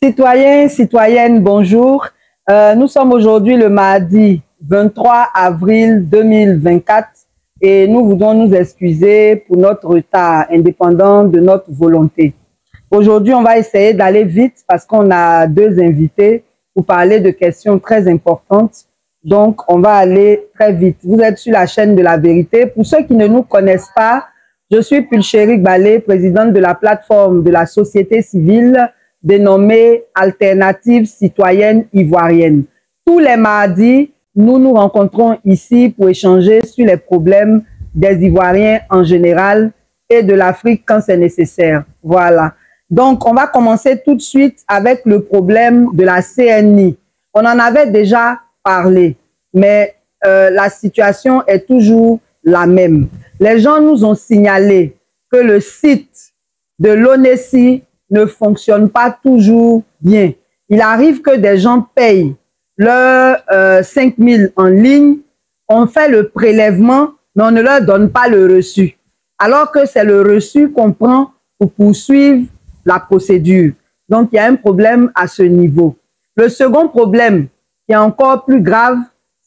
Citoyens, citoyennes, bonjour. Nous sommes aujourd'hui le mardi 23 avril 2024 et nous voulons nous excuser pour notre retard indépendant de notre volonté. Aujourd'hui, on va essayer d'aller vite parce qu'on a deux invités pour parler de questions très importantes. Donc, on va aller très vite. Vous êtes sur la chaîne de la vérité. Pour ceux qui ne nous connaissent pas, je suis Pulchérie Balé, présidente de la plateforme de la société civile dénommée Alternative Citoyenne Ivoirienne. Tous les mardis, nous nous rencontrons ici pour échanger sur les problèmes des Ivoiriens en général et de l'Afrique quand c'est nécessaire. Voilà. Donc, on va commencer tout de suite avec le problème de la CNI. On en avait déjà parlé, mais la situation est toujours la même. Les gens nous ont signalé que le site de l'ONESI ne fonctionne pas toujours bien. Il arrive que des gens payent leurs 5 000 en ligne, on fait le prélèvement, mais on ne leur donne pas le reçu. Alors que c'est le reçu qu'on prend pour poursuivre la procédure. Donc, il y a un problème à ce niveau. Le second problème, qui est encore plus grave,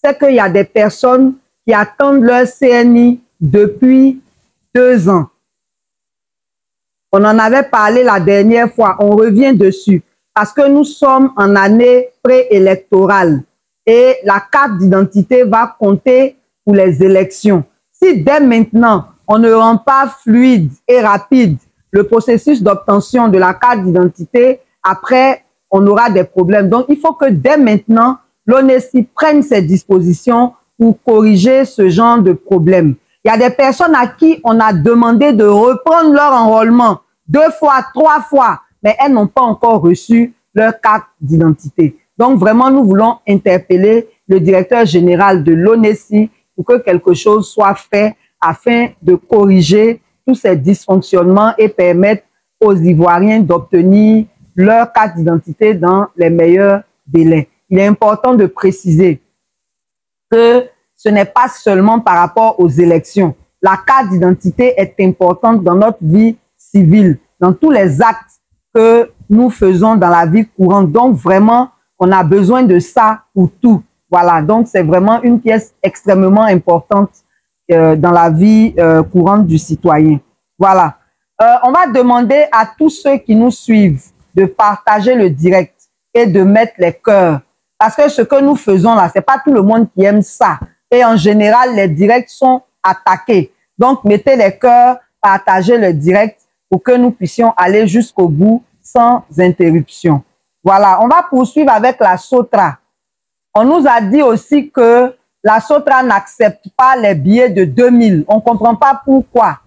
c'est qu'il y a des personnes qui attendent leur CNI depuis 2 ans. On en avait parlé la dernière fois, on revient dessus, parce que nous sommes en année préélectorale et la carte d'identité va compter pour les élections. Si dès maintenant, on ne rend pas fluide et rapide le processus d'obtention de la carte d'identité, après, on aura des problèmes. Donc, il faut que dès maintenant, l'ONESI prenne ses dispositions pour corriger ce genre de problème. Il y a des personnes à qui on a demandé de reprendre leur enrôlement 2 fois, 3 fois, mais elles n'ont pas encore reçu leur carte d'identité. Donc, vraiment, nous voulons interpeller le directeur général de l'ONESI pour que quelque chose soit fait afin de corriger tous ces dysfonctionnements et permettre aux Ivoiriens d'obtenir leur carte d'identité dans les meilleurs délais. Il est important de préciser que ce n'est pas seulement par rapport aux élections. La carte d'identité est importante dans notre vie civile, dans tous les actes que nous faisons dans la vie courante. Donc, vraiment, on a besoin de ça pour tout. Voilà, donc c'est vraiment une pièce extrêmement importante dans la vie courante du citoyen. Voilà. On va demander à tous ceux qui nous suivent de partager le direct et de mettre les cœurs. Parce que ce que nous faisons là, ce n'est pas tout le monde qui aime ça. Et en général, les directs sont attaqués. Donc, mettez les cœurs, partagez le direct pour que nous puissions aller jusqu'au bout sans interruption. Voilà, on va poursuivre avec la SOTRA. On nous a dit aussi que la SOTRA n'accepte pas les billets de 2000. On ne comprend pas pourquoi.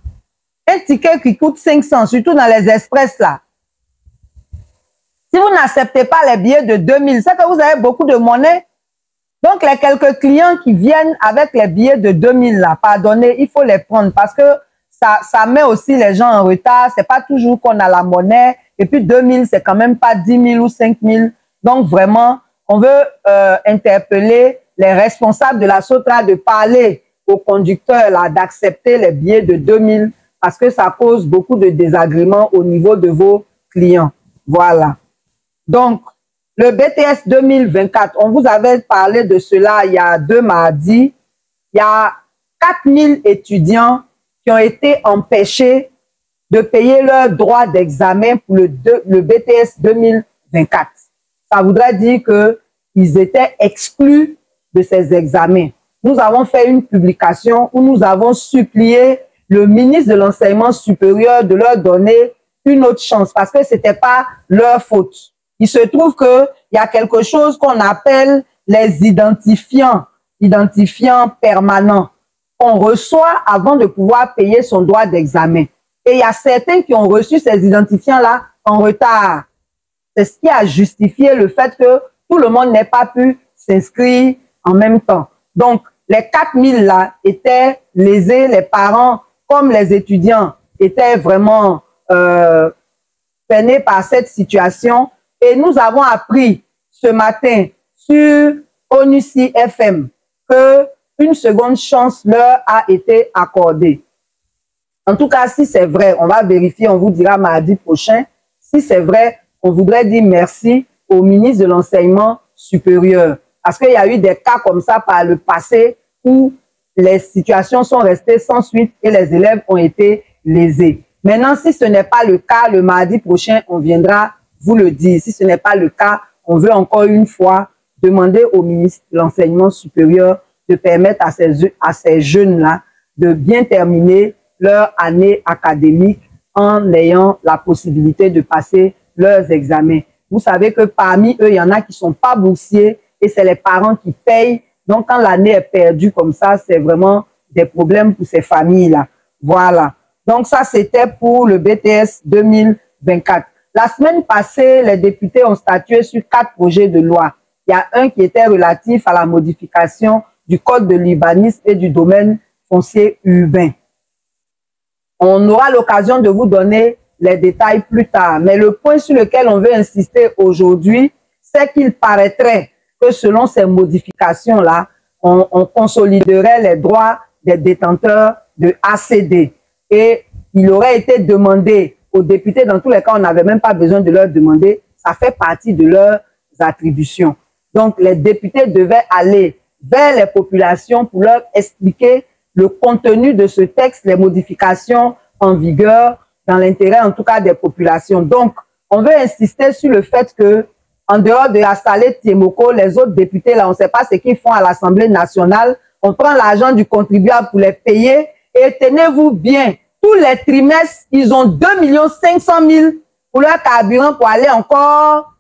Un ticket qui coûte 500, surtout dans les express là. Si vous n'acceptez pas les billets de 2000, c'est que vous avez beaucoup de monnaie. Donc, les quelques clients qui viennent avec les billets de 2000 là, pardonnez, il faut les prendre parce que ça met aussi les gens en retard. C'est pas toujours qu'on a la monnaie. Et puis 2000, c'est quand même pas 10 000 ou 5 000. Donc, vraiment, on veut interpeller les responsables de la SOTRA de parler aux conducteurs là, d'accepter les billets de 2000 parce que ça cause beaucoup de désagréments au niveau de vos clients. Voilà. Donc, le BTS 2024, on vous avait parlé de cela il y a 2 mardis. Il y a 4000 étudiants qui ont été empêchés de payer leur droit d'examen pour le BTS 2024. Ça voudrait dire qu'ils étaient exclus de ces examens. Nous avons fait une publication où nous avons supplié le ministre de l'Enseignement supérieur de leur donner une autre chance parce que ce n'était pas leur faute. Il se trouve qu'il y a quelque chose qu'on appelle les identifiants permanents qu'on reçoit avant de pouvoir payer son droit d'examen. Et il y a certains qui ont reçu ces identifiants-là en retard. C'est ce qui a justifié le fait que tout le monde n'ait pas pu s'inscrire en même temps. Donc, les 4000 là étaient lésés, les parents comme les étudiants étaient vraiment peinés par cette situation. Et nous avons appris ce matin sur ONUCI FM qu'une seconde chance leur a été accordée. En tout cas, si c'est vrai, on va vérifier, on vous dira mardi prochain. Si c'est vrai, on voudrait dire merci au ministre de l'Enseignement supérieur. Parce qu'il y a eu des cas comme ça par le passé où les situations sont restées sans suite et les élèves ont été lésés. Maintenant, si ce n'est pas le cas, le mardi prochain, on viendra vous le dire. Si ce n'est pas le cas, on veut encore une fois demander au ministre de l'Enseignement supérieur de permettre à ces jeunes-là de bien terminer leur année académique en ayant la possibilité de passer leurs examens. Vous savez que parmi eux, il y en a qui ne sont pas boursiers et c'est les parents qui payent. Donc, quand l'année est perdue comme ça, c'est vraiment des problèmes pour ces familles-là. Voilà. Donc, ça, c'était pour le BTS 2024. La semaine passée, les députés ont statué sur 4 projets de loi. Il y a un qui était relatif à la modification du code de l'urbanisme et du domaine foncier urbain. On aura l'occasion de vous donner les détails plus tard. Mais le point sur lequel on veut insister aujourd'hui, c'est qu'il paraîtrait que selon ces modifications-là, on consoliderait les droits des détenteurs de ACD. Et il aurait été demandé aux députés, dans tous les cas, on n'avait même pas besoin de leur demander, ça fait partie de leurs attributions. Donc, les députés devaient aller vers les populations pour leur expliquer le contenu de ce texte, les modifications en vigueur, dans l'intérêt en tout cas des populations. Donc, on veut insister sur le fait que, en dehors de Assalé Tiemoko, les autres députés, là, on ne sait pas ce qu'ils font à l'Assemblée nationale. On prend l'argent du contribuable pour les payer. Et tenez-vous bien, tous les trimestres, ils ont 2 500 000 pour leur carburant pour aller encore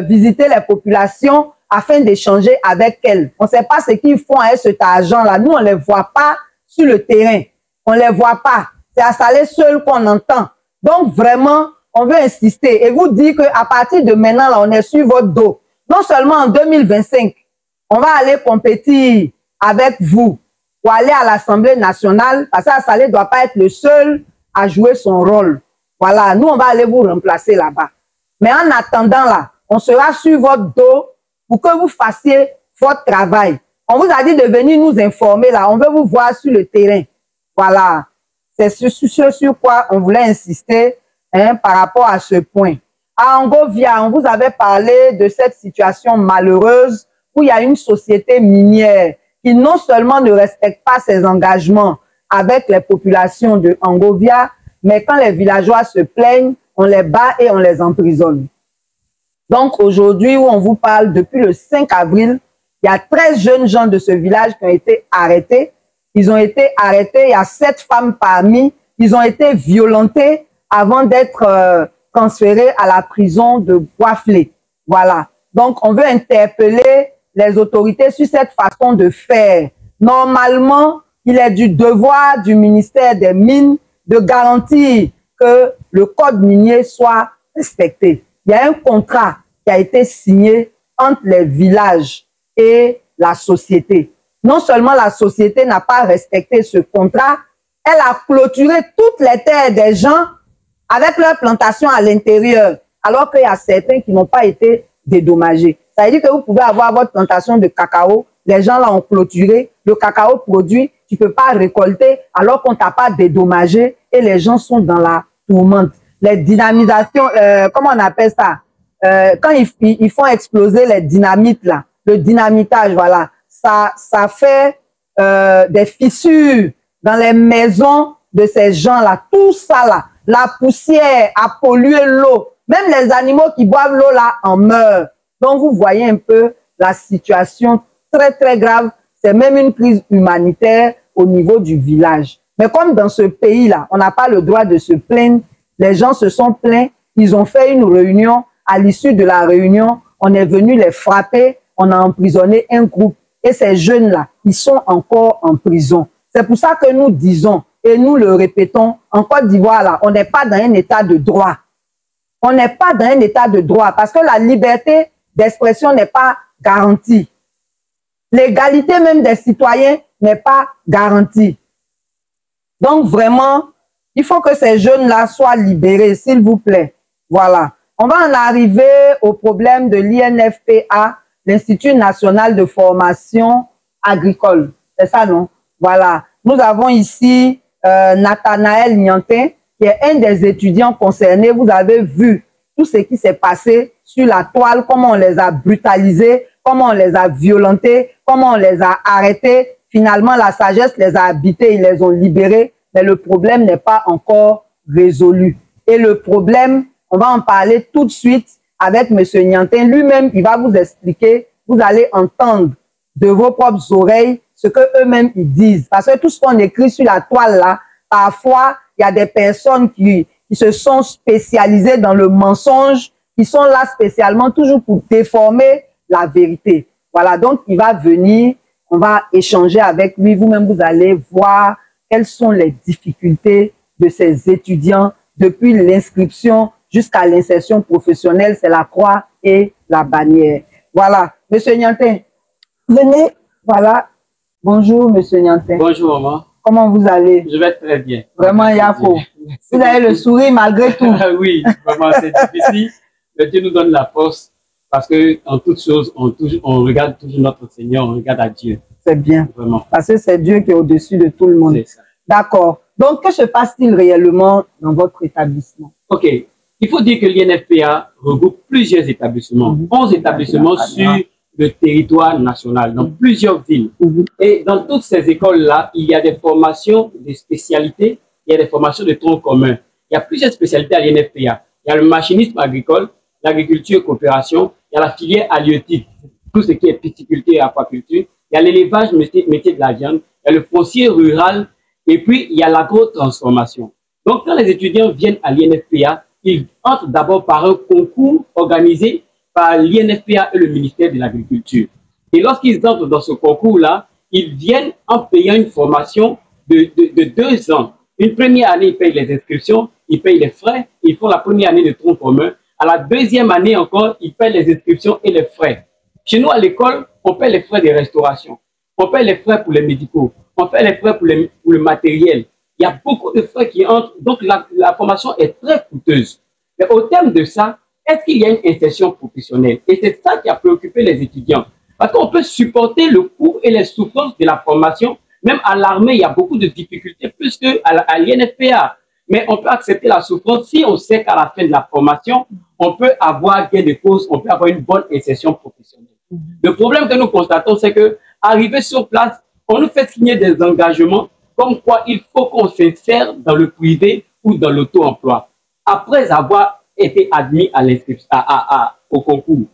visiter les populations afin d'échanger avec elles. On ne sait pas ce qu'ils font avec cet argent-là. Nous, on ne les voit pas sur le terrain. On ne les voit pas. C'est à Salé seul qu'on entend. Donc, vraiment, on veut insister et vous dire qu'à partir de maintenant, là, on est sur votre dos. Non seulement en 2025, on va aller compétir avec vous pour aller à l'Assemblée nationale, parce que Salé ne doit pas être le seul à jouer son rôle. Voilà, nous, on va aller vous remplacer là-bas. Mais en attendant, là, on sera sur votre dos pour que vous fassiez votre travail. On vous a dit de venir nous informer, là. On veut vous voir sur le terrain. Voilà. C'est sur quoi on voulait insister par rapport à ce point. À Angovia, on vous avait parlé de cette situation malheureuse où il y a une société minière qui non seulement ne respecte pas ses engagements avec les populations de Angovia, mais quand les villageois se plaignent, on les bat et on les emprisonne. Donc aujourd'hui, où on vous parle, depuis le 5 avril, il y a 13 jeunes gens de ce village qui ont été arrêtés. Ils ont été arrêtés, il y a 7 femmes parmi, ils ont été violentés avant d'être transférés à la prison de Boisflé. Voilà. Donc on veut interpeller les autorités sur cette façon de faire. Normalement, il est du devoir du ministère des Mines de garantir que le code minier soit respecté. Il y a un contrat qui a été signé entre les villages et la société. Non seulement la société n'a pas respecté ce contrat, elle a clôturé toutes les terres des gens avec leurs plantations à l'intérieur, alors qu'il y a certains qui n'ont pas été dédommagés. Ça veut dire que vous pouvez avoir votre plantation de cacao, les gens là ont clôturé, le cacao produit, tu ne peux pas récolter alors qu'on ne t'a pas dédommagé et les gens sont dans la tourmente. Les dynamisations, comment on appelle ça? Quand ils font exploser les dynamites là, le dynamitage, voilà, ça fait des fissures dans les maisons de ces gens-là. Tout ça là, la poussière a pollué l'eau. Même les animaux qui boivent l'eau là en meurent. Donc vous voyez un peu la situation très très grave. C'est même une crise humanitaire au niveau du village. Mais comme dans ce pays-là, on n'a pas le droit de se plaindre, les gens se sont plaints, ils ont fait une réunion. À l'issue de la réunion, on est venu les frapper, on a emprisonné un groupe. Et ces jeunes-là, ils sont encore en prison. C'est pour ça que nous disons, et nous le répétons, en Côte d'Ivoire, là, on n'est pas dans un état de droit. On n'est pas dans un état de droit parce que la liberté d'expression n'est pas garantie. L'égalité même des citoyens n'est pas garantie. Donc vraiment, il faut que ces jeunes-là soient libérés, s'il vous plaît. Voilà. On va en arriver au problème de l'INFPA, l'Institut national de formation agricole. C'est ça, non? Voilà. Nous avons ici Nathanaël Niantin, qui est un des étudiants concernés. Vous avez vu tout ce qui s'est passé sur la toile, comment on les a brutalisés, comment on les a violentés, comment on les a arrêtés. Finalement, la sagesse les a habités, ils les ont libérés, mais le problème n'est pas encore résolu. Et le problème, on va en parler tout de suite avec M. Niantin. Lui-même, il va vous expliquer, vous allez entendre de vos propres oreilles ce qu'eux-mêmes ils disent. Parce que tout ce qu'on écrit sur la toile là, parfois, il y a des personnes qui se sont spécialisées dans le mensonge, qui sont là spécialement toujours pour déformer la vérité. Voilà, donc il va venir, on va échanger avec lui. Vous-même, vous allez voir quelles sont les difficultés de ces étudiants depuis l'inscription jusqu'à l'insertion professionnelle. C'est la croix et la bannière. Voilà, Monsieur Niantin, venez. Voilà. Bonjour, Monsieur Niantin. Bonjour, maman. Comment vous allez? Je vais très bien. Vraiment, Yafo. Vous avez le sourire malgré tout. Oui, vraiment, c'est difficile. Mais Dieu nous donne la force parce que en toutes choses, on regarde toujours notre Seigneur, on regarde à Dieu. C'est bien. Vraiment. Parce que c'est Dieu qui est au-dessus de tout le monde. C'est ça. D'accord. Donc, que se passe-t-il réellement dans votre établissement? OK. Il faut dire que l'INFPA regroupe plusieurs établissements. 11 établissements sur le territoire national, dans plusieurs villes. Et dans toutes ces écoles-là, il y a des formations de spécialités, il y a des formations de tronc commun. Il y a plusieurs spécialités à l'INFPA. Il y a le machinisme agricole, l'agriculture et coopération, il y a la filière halieutique, tout ce qui est pisciculture et aquaculture, il y a l'élevage, métier de la viande, il y a le foncier rural, et puis il y a l'agro-transformation. Donc quand les étudiants viennent à l'INFPA, ils entrent d'abord par un concours organisé par l'INFPA et le ministère de l'Agriculture. Et lorsqu'ils entrent dans ce concours-là, ils viennent en payant une formation de 2 ans. Une première année, ils payent les inscriptions, ils payent les frais, ils font la première année de tronc commun. À la deuxième année encore, ils payent les inscriptions et les frais. Chez nous, à l'école, on paye les frais de restauration, on paye les frais pour les médicaux, on paye les frais pour le matériel. Il y a beaucoup de frais qui entrent, donc la formation est très coûteuse. Mais au terme de ça, est-ce qu'il y a une insertion professionnelle? Et c'est ça qui a préoccupé les étudiants. Parce qu'on peut supporter le coût et les souffrances de la formation. Même à l'armée, il y a beaucoup de difficultés, plus qu'à l'INFPA. Mais on peut accepter la souffrance si on sait qu'à la fin de la formation, on peut avoir gain de cause, on peut avoir une bonne insertion professionnelle. Le problème que nous constatons, c'est que arrivé sur place, on nous fait signer des engagements comme quoi il faut qu'on s'insère dans le privé ou dans l'auto-emploi après avoir été admis au concours.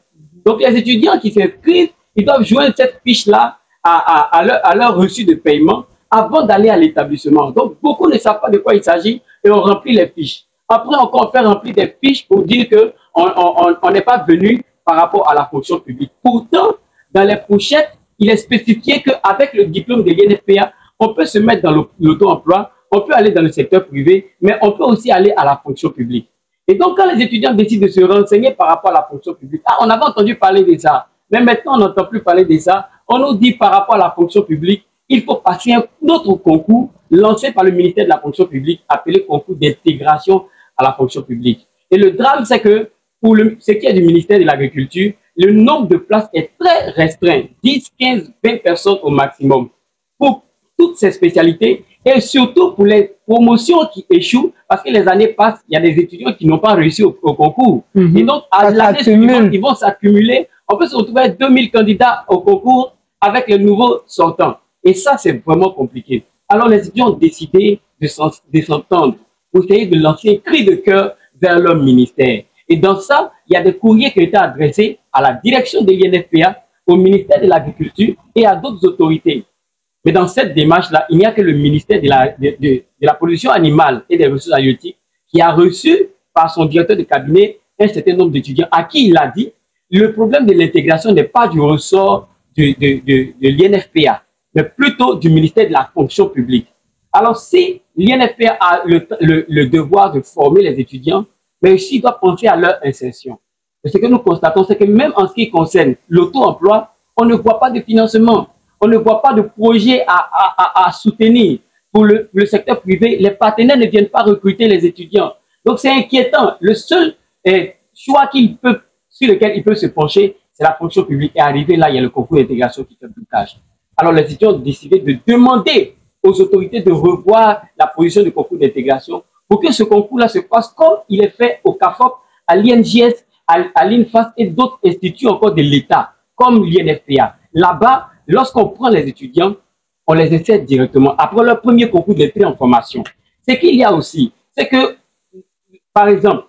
Donc, les étudiants qui s'inscrivent, ils doivent joindre cette fiche-là à leur reçu de paiement avant d'aller à l'établissement. Donc, beaucoup ne savent pas de quoi il s'agit et on remplit les fiches. Après, on fait remplir des fiches pour dire qu'on n'est pas venu par rapport à la fonction publique. Pourtant, dans les pochettes, il est spécifié qu'avec le diplôme de l'INFPA, on peut se mettre dans l'auto-emploi, on peut aller dans le secteur privé, mais on peut aussi aller à la fonction publique. Et donc, quand les étudiants décident de se renseigner par rapport à la fonction publique, on avait entendu parler de ça, mais maintenant, on n'entend plus parler de ça. On nous dit par rapport à la fonction publique, il faut passer un autre concours lancé par le ministère de la fonction publique, appelé concours d'intégration à la fonction publique. Et le drame, c'est que pour ce qui est du ministère de l'Agriculture, le nombre de places est très restreint, 10, 15, 20 personnes au maximum, pour toutes ces spécialités et surtout pour les promotions qui échouent, parce que les années passent, il y a des étudiants qui n'ont pas réussi au concours. Et donc, à l'année suivante, ils vont s'accumuler. On peut se retrouver avec 2000 candidats au concours avec les nouveaux sortants. Et ça, c'est vraiment compliqué. Alors, les étudiants ont décidé de s'entendre pour essayer de lancer un cri de cœur vers leur ministère. Et dans ça, il y a des courriers qui ont été adressés à la direction de l'INFPA, au ministère de l'Agriculture et à d'autres autorités. Mais dans cette démarche-là, il n'y a que le ministère de la Pollution animale et des ressources halieutiques qui a reçu par son directeur de cabinet un certain nombre d'étudiants à qui il a dit le problème de l'intégration n'est pas du ressort de l'INFPA, mais plutôt du ministère de la fonction publique. Alors, si l'INFPA a le devoir de former les étudiants, mais aussi il doit penser à leur insertion. Et ce que nous constatons, c'est que même en ce qui concerne l'auto-emploi, on ne voit pas de financement, on ne voit pas de projet à soutenir. Pour le secteur privé, les partenaires ne viennent pas recruter les étudiants. Donc, c'est inquiétant. Le seul choix sur lequel il peut se pencher, c'est la fonction publique. Et arrivé là, il y a le concours d'intégration qui fait blocage. Alors, les étudiants ont décidé de demander aux autorités de revoir la position du concours d'intégration pour que ce concours-là se passe comme il est fait au CAFOP à l'INJS, à l'INFAS et d'autres instituts encore de l'État, comme l'INFPA. Là-bas, lorsqu'on prend les étudiants, on les insère directement après leur premier concours d'entrée en formation. Ce qu'il y a aussi, c'est que, par exemple,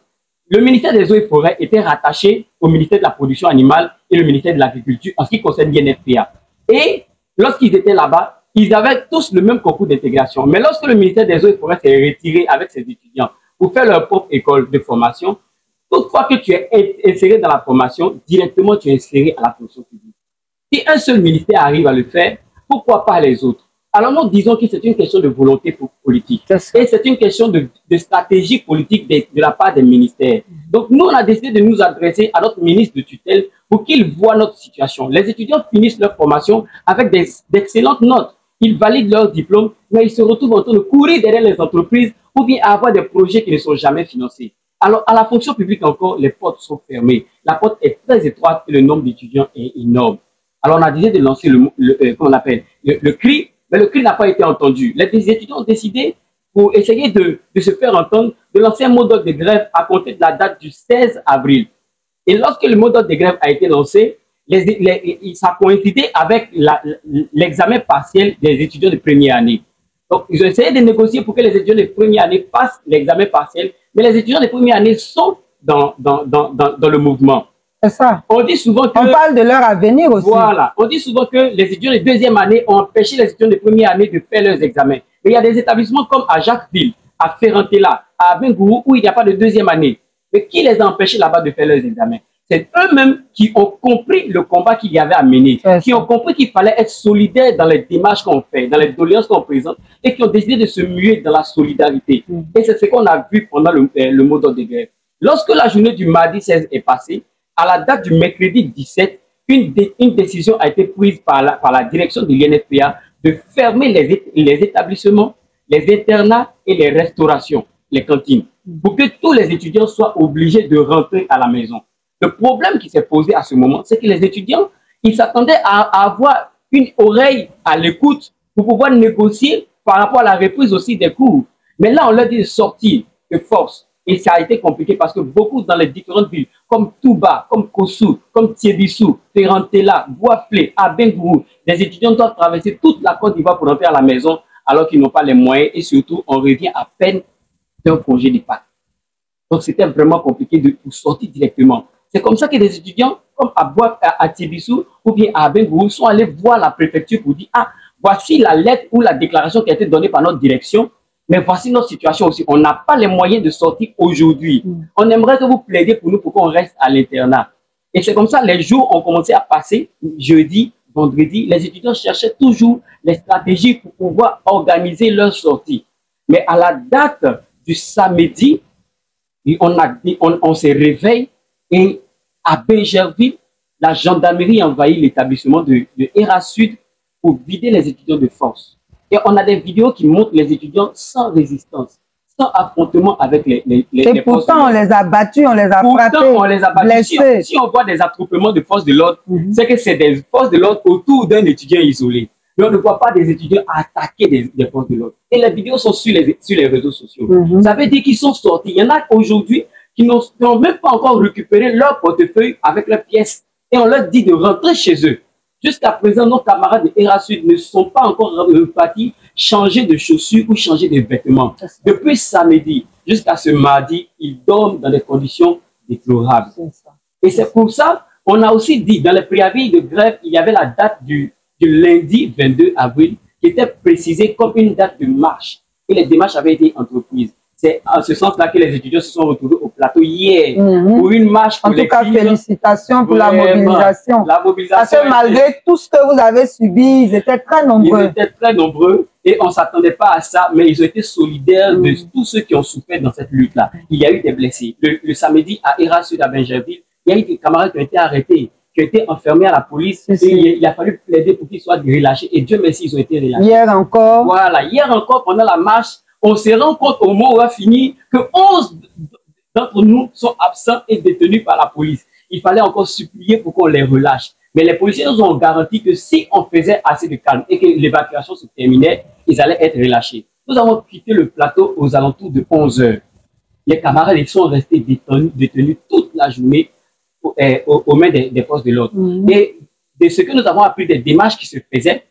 le ministère des Eaux et Forêts était rattaché au ministère de la Production animale et le ministère de l'Agriculture en ce qui concerne l'INFPA. Et lorsqu'ils étaient là-bas, ils avaient tous le même concours d'intégration. Mais lorsque le ministère des Eaux et Forêts s'est retiré avec ses étudiants pour faire leur propre école de formation, toutefois que tu es inséré dans la formation, directement tu es inséré à la fonction publique. Si un seul ministère arrive à le faire, pourquoi pas les autres? Alors nous disons que c'est une question de volonté politique et c'est une question de stratégie politique de la part des ministères. Donc nous, on a décidé de nous adresser à notre ministre de tutelle pour qu'il voit notre situation. Les étudiants finissent leur formation avec d'excellentes notes. Ils valident leur diplôme, mais ils se retrouvent en train de courir derrière les entreprises ou bien avoir des projets qui ne sont jamais financés. Alors, à la fonction publique encore, les portes sont fermées. La porte est très étroite et le nombre d'étudiants est énorme. Alors, on a décidé de lancer le cri, mais le cri n'a pas été entendu. Les étudiants ont décidé, pour essayer de se faire entendre, de lancer un mot d'ordre de grève à compter de la date du 16 avril. Et lorsque le mot d'ordre de grève a été lancé, ça a coïncidé avec l'examen partiel des étudiants de première année. Donc, ils ont essayé de négocier pour que les étudiants de première année passent l'examen partiel, mais les étudiants de première année sont dans le mouvement. C'est ça. On dit souvent que... On parle de leur avenir aussi. Voilà. On dit souvent que les étudiants de deuxième année ont empêché les étudiants de première année de faire leurs examens. Mais il y a des établissements comme à Jacquesville, à Ferrantella, à Abengourou, où il n'y a pas de deuxième année. Mais qui les a empêchés là-bas de faire leurs examens? C'est eux-mêmes qui ont compris le combat qu'il y avait à mener, qui ont compris qu'il fallait être solidaire dans les démarches qu'on fait, dans les doléances qu'on présente, et qui ont décidé de se muer dans la solidarité. Et c'est ce qu'on a vu pendant le mot d'ordre de grève. Lorsque la journée du mardi 16 est passée, à la date du mercredi 17, une décision a été prise par la direction de l'INFPA de fermer les établissements, les internats et les restaurations, les cantines, pour que tous les étudiants soient obligés de rentrer à la maison. Le problème qui s'est posé à ce moment, c'est que les étudiants, ils s'attendaient à avoir une oreille à l'écoute pour pouvoir négocier par rapport à la reprise aussi des cours. Mais là, on leur dit de sortir de force. Et ça a été compliqué parce que beaucoup dans les différentes villes, comme Touba, comme Kossou, comme Tiebissou, Ferrantella, Bois-Flé, Abengourou, les étudiants doivent traverser toute la Côte d'Ivoire pour rentrer à la maison alors qu'ils n'ont pas les moyens et surtout, on revient à peine d'un congé de Pâques. Donc, c'était vraiment compliqué de sortir directement. C'est comme ça que les étudiants, comme à Tiebissou ou bien à Abengourou, sont allés voir la préfecture pour dire « Ah, voici la lettre ou la déclaration qui a été donnée par notre direction. Mais voici notre situation aussi. On n'a pas les moyens de sortir aujourd'hui. On aimerait que vous plaidiez pour nous pour qu'on reste à l'internat. » Et c'est comme ça, les jours ont commencé à passer. Jeudi, vendredi, les étudiants cherchaient toujours les stratégies pour pouvoir organiser leur sortie. Mais à la date du samedi, on se réveille et à Bingerville, la gendarmerie envahit l'établissement de Erasud pour vider les étudiants de force. Et on a des vidéos qui montrent les étudiants sans résistance, sans affrontement avec les et pourtant, on les a battus, on les a frappés, on les a battus. Si on voit des attroupements de forces de l'ordre, c'est que c'est des forces de l'ordre autour d'un étudiant isolé. Mais on ne voit pas des étudiants attaquer des forces de l'ordre. Et les vidéos sont sur les réseaux sociaux. Ça veut dire qu'ils sont sortis. Il y en a aujourd'hui qui n'ont même pas encore récupéré leur portefeuille avec leurs pièces. Et on leur dit de rentrer chez eux. Jusqu'à présent, nos camarades de Erasud ne sont pas encore repartis changer de chaussures ou changer de vêtements. Depuis samedi jusqu'à ce mardi, ils dorment dans des conditions déplorables. Et c'est pour ça, on a aussi dit, dans les préavis de grève, il y avait la date du lundi 22 avril qui était précisée comme une date de marche. Et les démarches avaient été entreprises. C'est en ce sens-là que les étudiants se sont retrouvés au plateau hier pour une marche collective. En tout cas, félicitations pour la mobilisation. Parce que malgré tout ce que vous avez subi, ils étaient très nombreux. Ils étaient très nombreux et on ne s'attendait pas à ça, mais ils ont été solidaires de tous ceux qui ont souffert dans cette lutte-là. Il y a eu des blessés. Le samedi, à Erasud, à Bingerville, il y a eu des camarades qui ont été arrêtés, qui ont été enfermés à la police. Et il a fallu plaider pour qu'ils soient relâchés. Et Dieu merci, ils ont été relâchés. Hier encore. Voilà, hier encore, pendant la marche, on se rend compte au moment où on va finir que 11 d'entre nous sont absents et détenus par la police. Il fallait encore supplier pour qu'on les relâche. Mais les policiers nous ont garanti que si on faisait assez de calme et que l'évacuation se terminait, ils allaient être relâchés. Nous avons quitté le plateau aux alentours de 11 heures. les camarades ils sont restés détenus toute la journée aux mains des forces de l'ordre. Et de ce que nous avons appris des démarches qui se faisaient,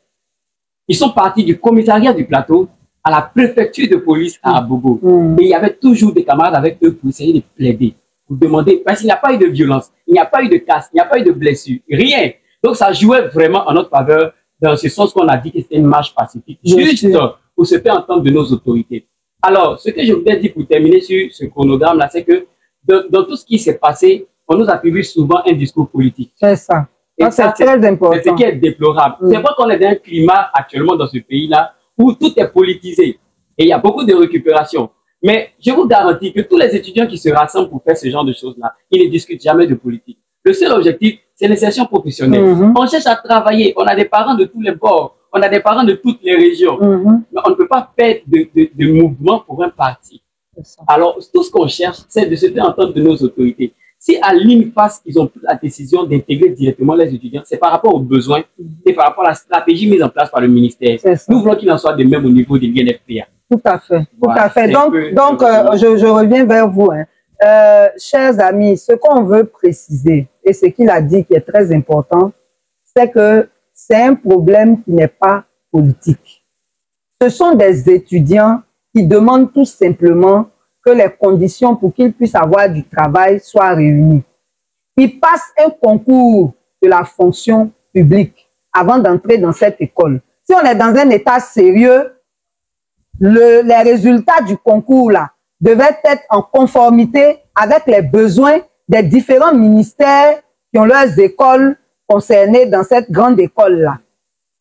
ils sont partis du commissariat du plateau à la préfecture de police à Abobo. Et il y avait toujours des camarades avec eux pour essayer de plaider, pour demander, parce qu'il n'y a pas eu de violence, il n'y a pas eu de casse, il n'y a pas eu de blessure, rien. Donc ça jouait vraiment en notre faveur, dans ce sens qu'on a dit que c'était une marche pacifique, juste pour se faire entendre de nos autorités. Alors, ce que je voudrais dire pour terminer sur ce chronogramme-là, c'est que dans tout ce qui s'est passé, on nous attribue souvent un discours politique. C'est ça. C'est très important. C'est ce qui est déplorable. C'est vrai qu'on est dans un climat actuellement dans ce pays-là où tout est politisé et il y a beaucoup de récupération. Mais je vous garantis que tous les étudiants qui se rassemblent pour faire ce genre de choses-là, ils ne discutent jamais de politique. Le seul objectif, c'est l'insertion professionnelle. On cherche à travailler. On a des parents de tous les bords. On a des parents de toutes les régions. Mais on ne peut pas faire de mouvement pour un parti. Alors, tout ce qu'on cherche, c'est de se faire entendre de nos autorités. Si à l'INFAS, ils ont pris la décision d'intégrer directement les étudiants, c'est par rapport aux besoins et par rapport à la stratégie mise en place par le ministère. Nous voulons qu'il en soit de même au niveau de l'INFPA. Tout à fait. Voilà, tout à fait. Donc je reviens vers vous. Chers amis, ce qu'on veut préciser, et ce qu'il a dit qui est très important, c'est que c'est un problème qui n'est pas politique. Ce sont des étudiants qui demandent tout simplement que les conditions pour qu'ils puissent avoir du travail soient réunies. Ils passent un concours de la fonction publique avant d'entrer dans cette école. Si on est dans un état sérieux, les résultats du concours là devaient être en conformité avec les besoins des différents ministères qui ont leurs écoles concernées dans cette grande école-là.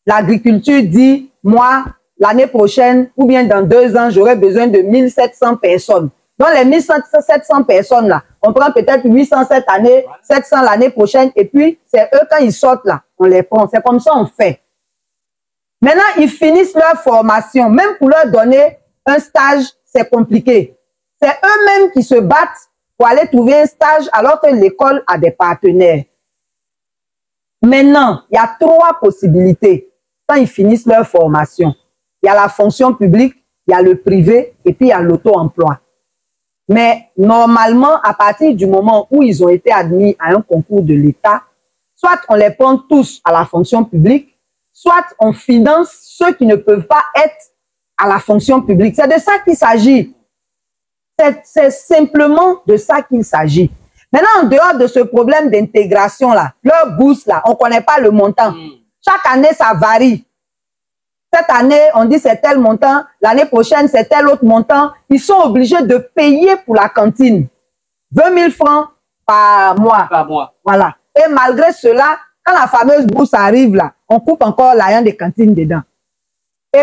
L'agriculture dit, moi, l'année prochaine, ou bien dans 2 ans, j'aurai besoin de 1700 personnes. Donc, les 1700 personnes-là, on prend peut-être 800 cette année, 700 l'année prochaine, et puis, c'est eux, quand ils sortent là, on les prend. C'est comme ça on fait. Maintenant, ils finissent leur formation. Même pour leur donner un stage, c'est compliqué. C'est eux-mêmes qui se battent pour aller trouver un stage alors que l'école a des partenaires. Maintenant, il y a 3 possibilités quand ils finissent leur formation. Il y a la fonction publique, il y a le privé et puis il y a l'auto-emploi. Mais normalement, à partir du moment où ils ont été admis à un concours de l'État, soit on les prend tous à la fonction publique, soit on finance ceux qui ne peuvent pas être à la fonction publique. C'est de ça qu'il s'agit. C'est simplement de ça qu'il s'agit. Maintenant, en dehors de ce problème d'intégration-là, leur bourse, là, on ne connaît pas le montant. Chaque année, ça varie. Cette année, on dit c'est tel montant. L'année prochaine, c'est tel autre montant. Ils sont obligés de payer pour la cantine. 20 000 francs par mois. Par mois. Voilà. Et malgré cela, quand la fameuse bourse arrive là, on coupe encore l'argent des cantines dedans. Et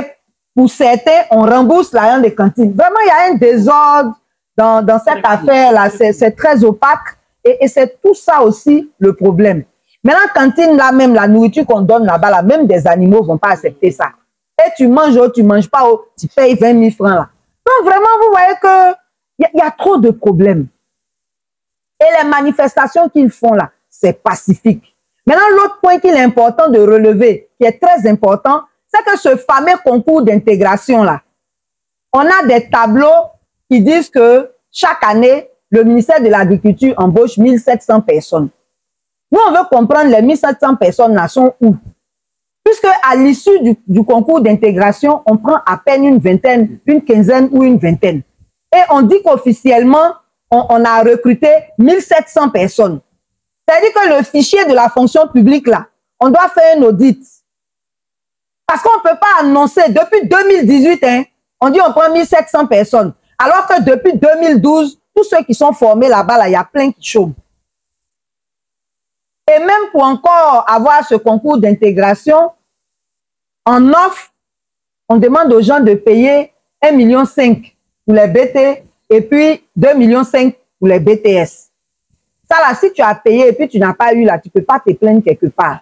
pour certains, on rembourse l'argent des cantines. Vraiment, il y a un désordre dans cette affaire-là. C'est très opaque. Et c'est tout ça aussi le problème. Maintenant, cantine là, même la nourriture qu'on donne là-bas, là, même des animaux ne vont pas accepter ça. Et tu manges ou tu ne manges pas, tu payes 20 000 francs là. Donc vraiment, vous voyez qu'il y a trop de problèmes. Et les manifestations qu'ils font là, c'est pacifique. Maintenant, l'autre point qu'il est important de relever, qui est très important, c'est que ce fameux concours d'intégration là, on a des tableaux qui disent que chaque année, le ministère de l'Agriculture embauche 1700 personnes. Nous, on veut comprendre les 1700 personnes là sont où? Puisque à l'issue du concours d'intégration, on prend à peine une vingtaine, une quinzaine ou une vingtaine. Et on dit qu'officiellement, on a recruté 1700 personnes. C'est-à-dire que le fichier de la fonction publique, là, on doit faire un audit. Parce qu'on ne peut pas annoncer, depuis 2018, hein, on dit on prend 1700 personnes. Alors que depuis 2012, tous ceux qui sont formés là-bas, là, il y a plein qui chôment. Et même pour encore avoir ce concours d'intégration, en offre, on demande aux gens de payer 1,5 million pour les BT et puis 2,5 millions pour les BTS. Ça là, si tu as payé et puis tu n'as pas eu là, tu ne peux pas te plaindre quelque part.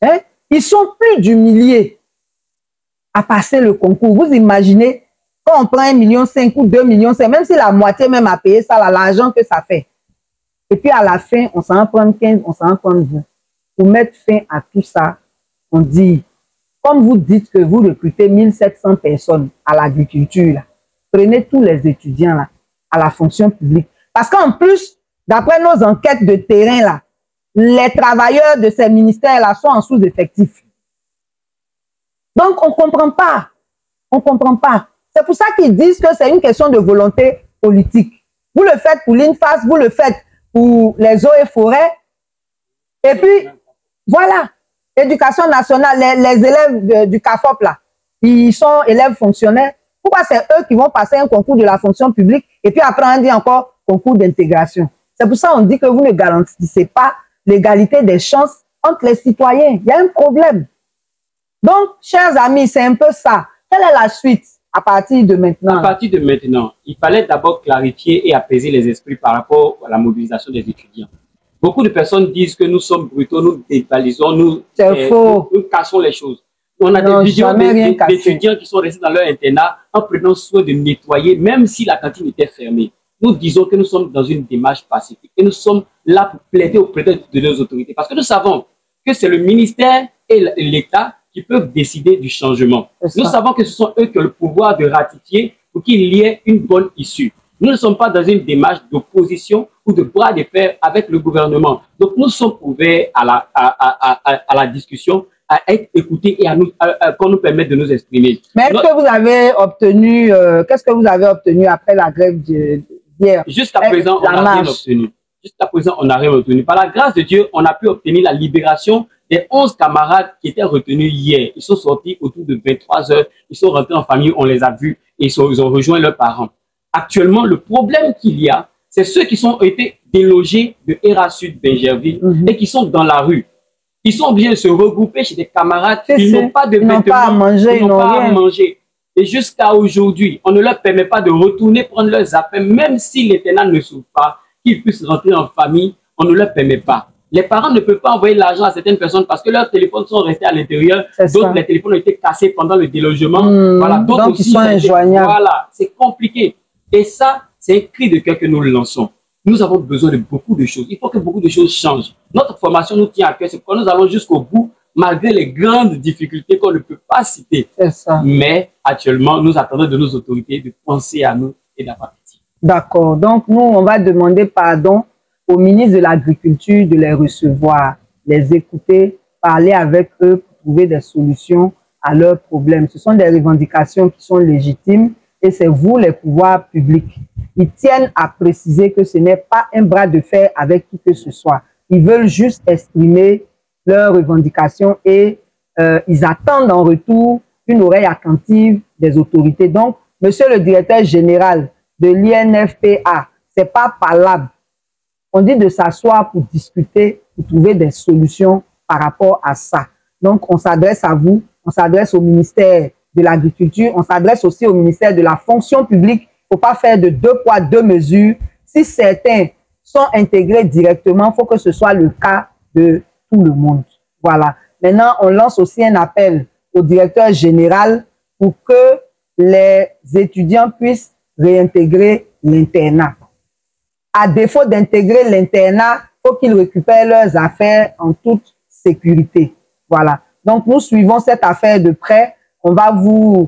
Hein? Ils sont plus du millier à passer le concours. Vous imaginez, quand on prend 1,5 million ou 2,5 millions, même si la moitié même a payé ça, l'argent que ça fait. Et puis à la fin, on s'en prend 15, on s'en prend 20. Pour mettre fin à tout ça, on dit, comme vous dites que vous recrutez 1700 personnes à l'agriculture, prenez tous les étudiants là, à la fonction publique. Parce qu'en plus, d'après nos enquêtes de terrain, là, les travailleurs de ces ministères-là sont en sous-effectif. Donc, on ne comprend pas. On ne comprend pas. C'est pour ça qu'ils disent que c'est une question de volonté politique. Vous le faites pour l'INFAS, vous le faites pour les eaux et forêts. Et puis, voilà, éducation nationale, les élèves du CAFOP, là, ils sont élèves fonctionnaires. Pourquoi c'est eux qui vont passer un concours de la fonction publique et puis après on dit encore concours d'intégration? C'est pour ça qu'on dit que vous ne garantissez pas l'égalité des chances entre les citoyens. Il y a un problème. Donc, chers amis, c'est un peu ça. Quelle est la suite à partir de maintenant? À partir de maintenant, il fallait d'abord clarifier et apaiser les esprits par rapport à la mobilisation des étudiants. Beaucoup de personnes disent que nous sommes brutaux, nous dévalisons, nous cassons les choses. On a des vidéos d'étudiants qui sont restés dans leur internat en prenant soin de nettoyer, même si la cantine était fermée. Nous disons que nous sommes dans une démarche pacifique et nous sommes là pour plaider auprès de nos autorités. Parce que nous savons que c'est le ministère et l'État qui peuvent décider du changement. Nous savons que ce sont eux qui ont le pouvoir de ratifier pour qu'il y ait une bonne issue. Nous ne sommes pas dans une démarche d'opposition ou de bras de fer avec le gouvernement. Donc nous sommes ouverts à la discussion, à être écoutés et qu'on nous permette de nous exprimer. Mais est-ce que vous avez obtenu, qu'est-ce que vous avez obtenu après la grève d'hier? Jusqu'à présent, on n'a rien obtenu. Jusqu'à présent, on n'a rien obtenu. Par la grâce de Dieu, on a pu obtenir la libération des 11 camarades qui étaient retenus hier. Ils sont sortis autour de 23 h. Ils sont rentrés en famille, on les a vus et ils ont rejoint leurs parents. Actuellement, le problème qu'il y a, c'est ceux qui ont été délogés de ERA Sud Bingerville et qui sont dans la rue. Ils sont obligés de se regrouper chez des camarades qui n'ont pas de vêtements, pas à manger, ils n'ont pas à manger. Et jusqu'à aujourd'hui, on ne leur permet pas de retourner prendre leurs affaires, même si l'internat ne s'ouvre pas, qu'ils puissent rentrer en famille, on ne leur permet pas. Les parents ne peuvent pas envoyer l'argent à certaines personnes parce que leurs téléphones sont restés à l'intérieur. D'autres, les téléphones ont été cassés pendant le délogement. Voilà, d'autres aussi, ils sont injoignables. Voilà, c'est compliqué. Et ça, c'est un cri de cœur que nous lançons. Nous avons besoin de beaucoup de choses. Il faut que beaucoup de choses changent. Notre formation nous tient à cœur. C'est pourquoi nous allons jusqu'au bout, malgré les grandes difficultés qu'on ne peut pas citer. C'est ça. Mais actuellement, nous attendons de nos autorités de penser à nous et d'avoir pitié. D'accord. Donc, nous, on va demander pardon au ministre de l'Agriculture de les recevoir, les écouter, parler avec eux pour trouver des solutions à leurs problèmes. Ce sont des revendications qui sont légitimes et c'est vous, les pouvoirs publics. Ils tiennent à préciser que ce n'est pas un bras de fer avec qui que ce soit. Ils veulent juste exprimer leurs revendications et ils attendent en retour une oreille attentive des autorités. Donc, monsieur le directeur général de l'INFPA, ce n'est pas parlable. On dit de s'asseoir pour discuter, pour trouver des solutions par rapport à ça. Donc, on s'adresse à vous, on s'adresse au ministère de l'Agriculture, on s'adresse aussi au ministère de la Fonction publique. Il ne faut pas faire de 2 poids, 2 mesures. Si certains sont intégrés directement, il faut que ce soit le cas de tout le monde. Voilà. Maintenant, on lance aussi un appel au directeur général pour que les étudiants puissent réintégrer l'internat. À défaut d'intégrer l'internat, il faut qu'ils récupèrent leurs affaires en toute sécurité. Voilà. Donc, nous suivons cette affaire de près. On va vous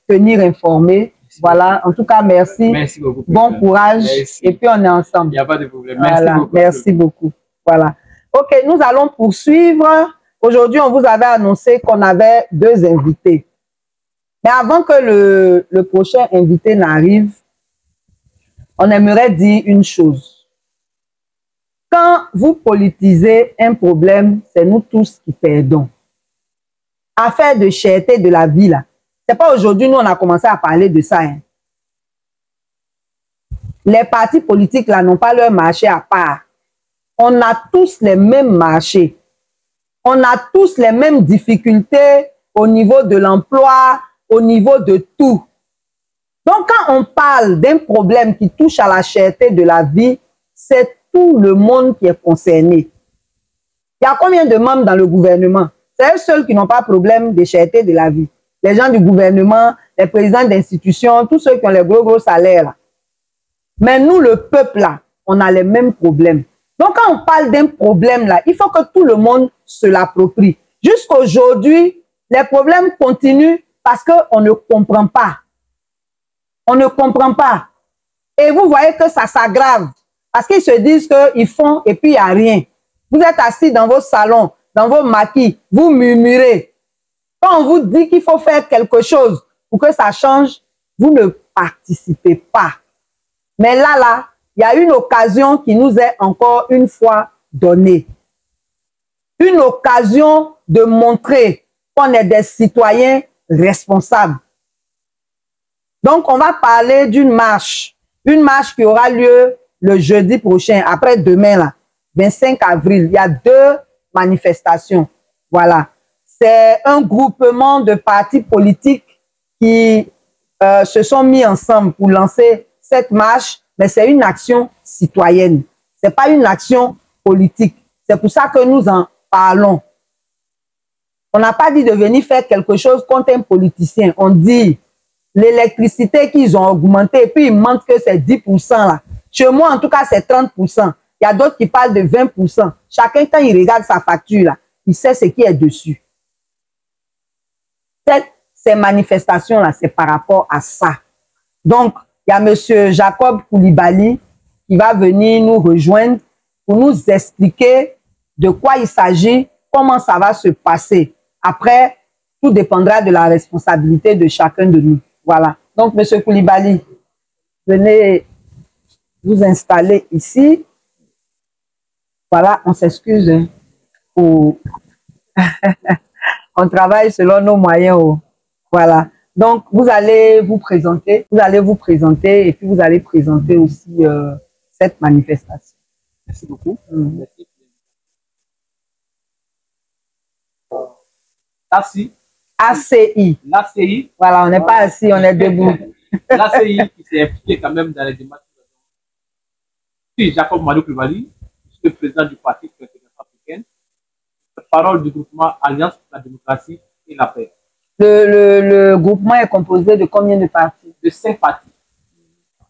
tenir informés. Voilà. En tout cas, merci. Merci beaucoup. Bon courage. Merci. Et puis, on est ensemble. Il n'y a pas de problème. Voilà. Merci beaucoup. Merci beaucoup. Voilà. OK, nous allons poursuivre. Aujourd'hui, on vous avait annoncé qu'on avait 2 invités. Mais avant que le prochain invité n'arrive, on aimerait dire une chose. Quand vous politisez un problème, c'est nous tous qui perdons. Affaire de cherté de la vie, là. C'est pas aujourd'hui, nous, on a commencé à parler de ça. Hein. Les partis politiques, là, n'ont pas leur marché à part. On a tous les mêmes marchés. On a tous les mêmes difficultés au niveau de l'emploi, au niveau de tout. Donc, quand on parle d'un problème qui touche à la cherté de la vie, c'est tout le monde qui est concerné. Il y a combien de membres dans le gouvernement? C'est eux seuls qui n'ont pas de problème de cherté de la vie. Les gens du gouvernement, les présidents d'institutions, tous ceux qui ont les gros salaires. Là. Mais nous, le peuple, là, on a les mêmes problèmes. Donc, quand on parle d'un problème, là, il faut que tout le monde se l'approprie. Jusqu'aujourd'hui, les problèmes continuent parce qu'on ne comprend pas. On ne comprend pas. Et vous voyez que ça s'aggrave. Parce qu'ils se disent qu'ils font et puis il n'y a rien. Vous êtes assis dans vos salons, dans vos maquis, vous murmurez. Quand on vous dit qu'il faut faire quelque chose pour que ça change, vous ne participez pas. Mais là, il y a une occasion qui nous est encore une fois donnée. Une occasion de montrer qu'on est des citoyens responsables. Donc, on va parler d'une marche. Une marche qui aura lieu le jeudi prochain, après-demain, là, 25 avril. Il y a 2 manifestations. Voilà. C'est un groupement de partis politiques qui se sont mis ensemble pour lancer cette marche, mais c'est une action citoyenne. Ce n'est pas une action politique. C'est pour ça que nous en parlons. On n'a pas dit de venir faire quelque chose contre un politicien. On dit l'électricité qu'ils ont augmenté, et puis ils mentent que c'est 10% là. Chez moi, en tout cas, c'est 30%. Il y a d'autres qui parlent de 20%. Chacun, quand il regarde sa facture, là, il sait ce qui est dessus. Ces manifestations-là, c'est par rapport à ça. Donc, il y a M. Jacob Koulibaly qui va venir nous rejoindre pour nous expliquer de quoi il s'agit, comment ça va se passer. Après, tout dépendra de la responsabilité de chacun de nous. Voilà. Donc, M. Koulibaly, venez vous installer ici. Voilà, on s'excuse pour... on travaille selon nos moyens. Voilà. Donc, vous allez vous présenter et puis vous allez présenter aussi cette manifestation. Merci beaucoup. Merci. ACI. L'ACI. Voilà, on n'est pas assis, on est debout. L'ACI qui s'est impliqué quand même dans les démarches. Je suis Jacob Koulibaly, je suis le président du parti Fédération africaine, parole du groupement Alliance pour la démocratie et la paix. Le groupement est composé de combien de partis? De 5 partis.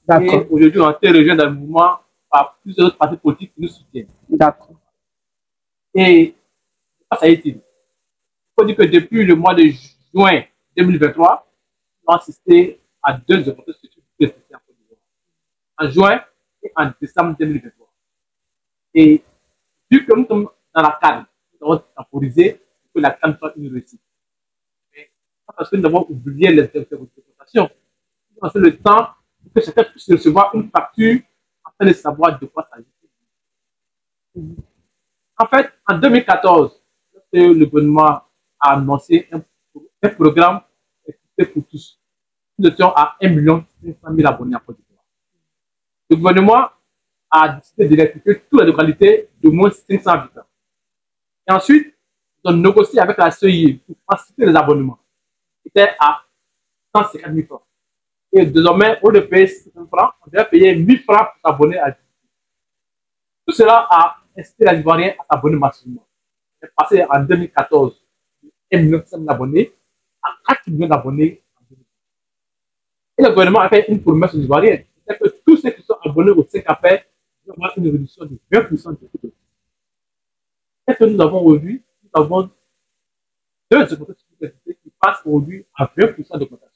D'accord. Aujourd'hui, on a été rejoint dans le mouvement par plusieurs autres partis politiques qui nous soutiennent. D'accord. Et ça a été. Il faut dire que depuis le mois de juin 2023, on a assisté à 2 opérations en Côte d'Ivoire. En juin et en décembre 2023. Et vu que nous sommes dans la canne, nous avons temporisé que la canne soit une réussite. Mais parce que nous avons oublié les interprétations. Nous avons fait le temps pour que chacun puisse recevoir une facture afin de savoir de quoi s'agit. En fait, en 2014, le gouvernement a annoncé un programme pour tous. Nous étions à 1 500 000 abonnés en Côte d'Ivoire. Le gouvernement a décidé d'électrifier toute la localité de moins 500 habitants. Et ensuite, ils ont négocié avec la CEI pour faciliter les abonnements. C'était à 150 000 francs. Et désormais, au lieu de payer 500 francs, on devait payer 1 000 francs pour s'abonner à tout cela a incité les Ivoiriens à s'abonner massivement. C'est passé en 2014 de 1 500 000 abonnés à 4 millions d'abonnés en 2020. Et le gouvernement a fait une promesse aux Ivoiriens. C'est que tous ceux qui sont abonnés au 5AP vont avoir une réduction de 20% de coût. Qu'est-ce que nous avons aujourd'hui? Nous avons 2 augmentations qui passent aujourd'hui à 20% d'augmentation.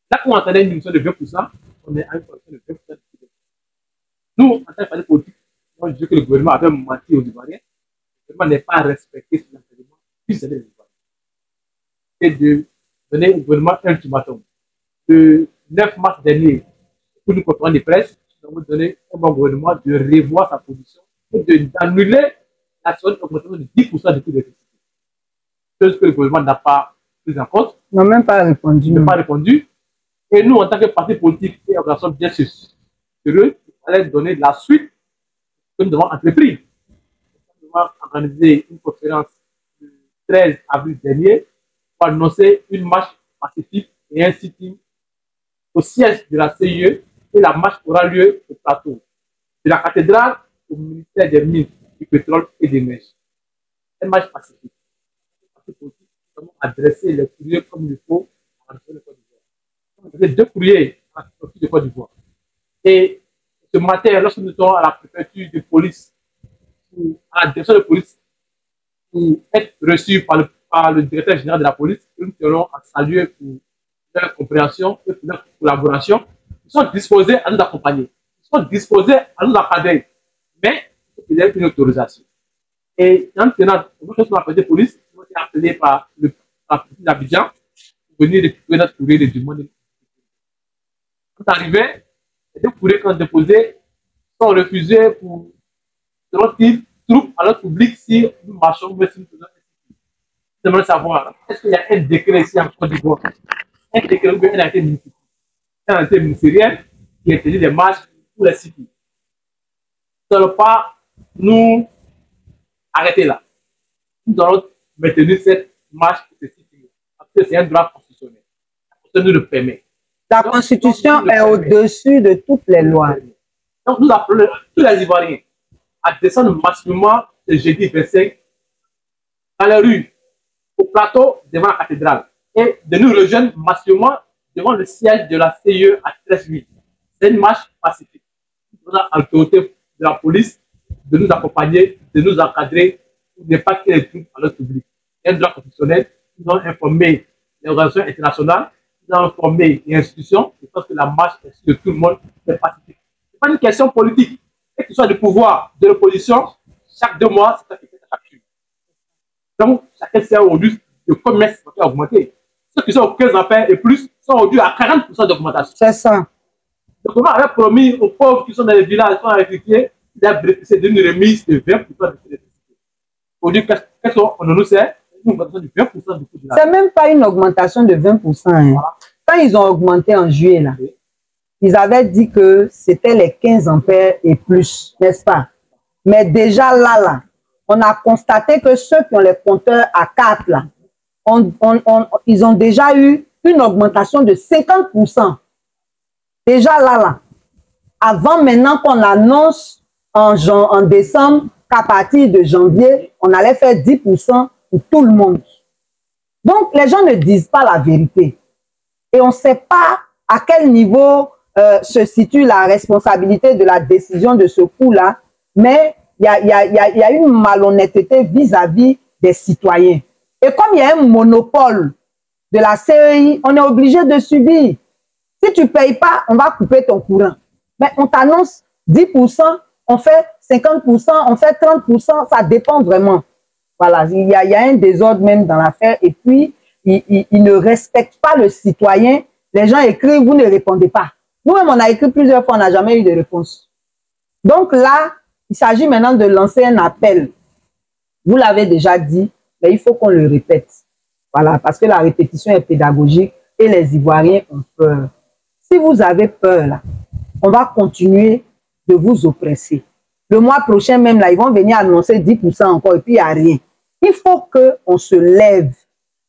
Là où on entendait une diminution de 20%, on est à une production de 20% de coût. Nous, en tant que parti politique, moi, je dis que le gouvernement avait menti aux Ivoiriens. Le gouvernement n'est pas respecté sur l'enseignement, puis c'est les Ivoiriens. Et de donner au gouvernement un ultimatum. Le 9 mars dernier, pour nous conférence de presse, nous avons donné au bon gouvernement de revoir sa position et d'annuler la seconde augmentation de 10% du coût d'électricité. Chose que le gouvernement n'a pas pris en compte. Ils n'ont même pas répondu. Ils n'ont pas répondu. Et nous, en tant que parti politique et organisation bien sûr, il fallait donner la suite que nous devons entrepris. Nous devons organiser une conférence le 13 avril dernier pour annoncer une marche pacifique et un sitting au siège de la CIE et la marche aura lieu au plateau de la cathédrale au ministère des Mines, du pétrole et des mèches. Une marche pacifique. Nous avons adressé les courriers comme il faut à la Côte d'Ivoire. Nous avons fait 2 courriers à la Côte d'Ivoire. Et ce matin, lorsque nous sommes à la préfecture de police, à la direction de police, pour être reçus par le directeur général de la police, nous serons à saluer pour leur compréhension et pour leur collaboration. Ils sont disposés à nous accompagner. sont disposés à nous encadrer. Mais il y a une autorisation. Et maintenant, nous sommes appelés police, nous sommes appelés par le préfet d'Abidjan pour venir récupérer notre courrier de demande. Quand arrivé, les deux courriers qu'on déposés sont refusés pour notre trouble à notre public si nous marchons, mais si nous faisons. Nous devons savoir, est-ce qu'il y a un décret ici en Côte d'Ivoire, un décret ou un arrêté ministériel qui interdit des marches pour les civils. Nous ne devons pas nous arrêter là. Nous devons maintenir cette marche pour ces civils. Parce que c'est un droit constitutionnel. La Constitution nous le permet. La Constitution est au-dessus de toutes les lois. Donc nous appelons tous les Ivoiriens à descendre massivement ce jeudi 25 dans les rues, au plateau devant la cathédrale, et de nous rejoindre massivement devant le siège de la CIE à 13h. C'est une marche pacifique. Nous avons l'autorité de la police de nous accompagner, de nous encadrer pour ne pas créer les troubles à notre public. C'est un droit constitutionnel. Nous avons informé les organisations internationales, nous avons informé les institutions. Je pense que la marche est de tout le monde, c'est pacifique. Ce n'est pas une question politique. Et que ce soit du pouvoir, de l'opposition, chaque 2 mois, c'est ça qui fait chaque jour. Donc, chacun sait aujourd'hui le commerce qui a augmenté. Ceux qui sont aux 15 ampères et plus sont aujourd'hui à 40% d'augmentation. C'est ça. Le gouvernement avait promis aux pauvres qui sont dans les villages, qui sont électrifiés, c'est d'une remise de 20% de l'électricité. Aujourd'hui, qu'est-ce qu'on nous sait? Une augmentation de 20% du coût de la. C'est même pas une augmentation de 20%. Hein. Voilà. Quand ils ont augmenté en juillet, là, oui, ils avaient dit que c'était les 15 ampères et plus, n'est-ce pas? Mais déjà là, on a constaté que ceux qui ont les compteurs à 4, là, ils ont déjà eu une augmentation de 50%. Déjà là. Avant maintenant qu'on annonce en décembre qu'à partir de janvier, on allait faire 10% pour tout le monde. Donc, les gens ne disent pas la vérité. Et on ne sait pas à quel niveau se situe la responsabilité de la décision de ce coup-là, mais il y a une malhonnêteté vis-à-vis des citoyens. Et comme il y a un monopole de la CEI, on est obligé de subir. Si tu ne payes pas, on va couper ton courant. Mais on t'annonce 10%, on fait 50%, on fait 30%, ça dépend vraiment. Voilà, il y a un désordre même dans l'affaire. Et puis, ils ne respectent pas le citoyen. Les gens écrivent, vous ne répondez pas. Nous-mêmes, on a écrit plusieurs fois, on n'a jamais eu de réponse. Donc là, il s'agit maintenant de lancer un appel. Vous l'avez déjà dit, mais il faut qu'on le répète. Voilà, parce que la répétition est pédagogique et les Ivoiriens ont peur. Si vous avez peur, là, on va continuer de vous oppresser. Le mois prochain même, là, ils vont venir annoncer 10% encore et puis il n'y a rien. Il faut qu'on se lève.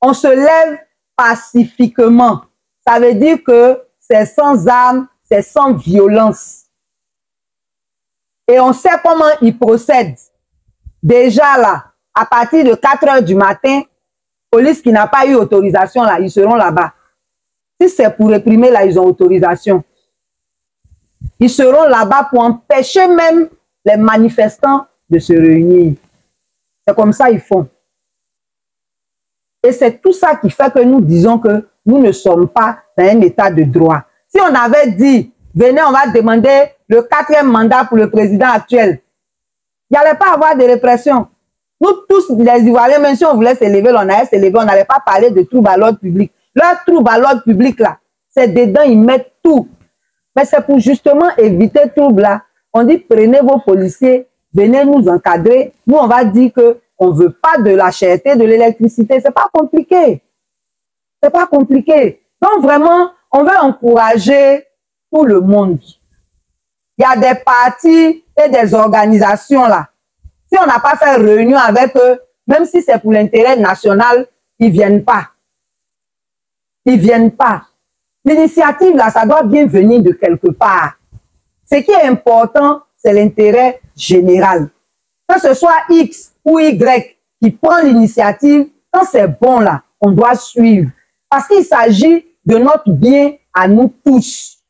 On se lève pacifiquement. Ça veut dire que c'est sans armes, c'est sans violence. Et on sait comment ils procèdent. Déjà là, à partir de 4 h du matin, police qui n'a pas eu autorisation, là, ils seront là-bas. Si c'est pour réprimer, là, ils ont autorisation. Ils seront là-bas pour empêcher même les manifestants de se réunir. C'est comme ça qu'ils font. Et c'est tout ça qui fait que nous disons que nous ne sommes pas dans un état de droit. Si on avait dit, venez, on va demander le 4e mandat pour le président actuel, il n'y allait pas avoir de répression. Nous tous, les Ivoiriens, même si on voulait s'élever, on allait s'élever, on n'allait pas parler de trouble à l'ordre public. Leur trouble à l'ordre public, là, c'est dedans, ils mettent tout. Mais c'est pour justement éviter tout là. On dit, prenez vos policiers, venez nous encadrer. Nous, on va dire qu'on ne veut pas de la cherté de l'électricité. Ce n'est pas compliqué. Ce n'est pas compliqué. Donc, vraiment, on veut encourager tout le monde. Il y a des partis et des organisations là. Si on n'a pas fait réunion avec eux, même si c'est pour l'intérêt national, ils ne viennent pas. Ils ne viennent pas. L'initiative là, ça doit bien venir de quelque part. Ce qui est important, c'est l'intérêt général. Que ce soit X ou Y qui prend l'initiative, quand c'est bon là, on doit suivre. Parce qu'il s'agit de notre bien à nous tous.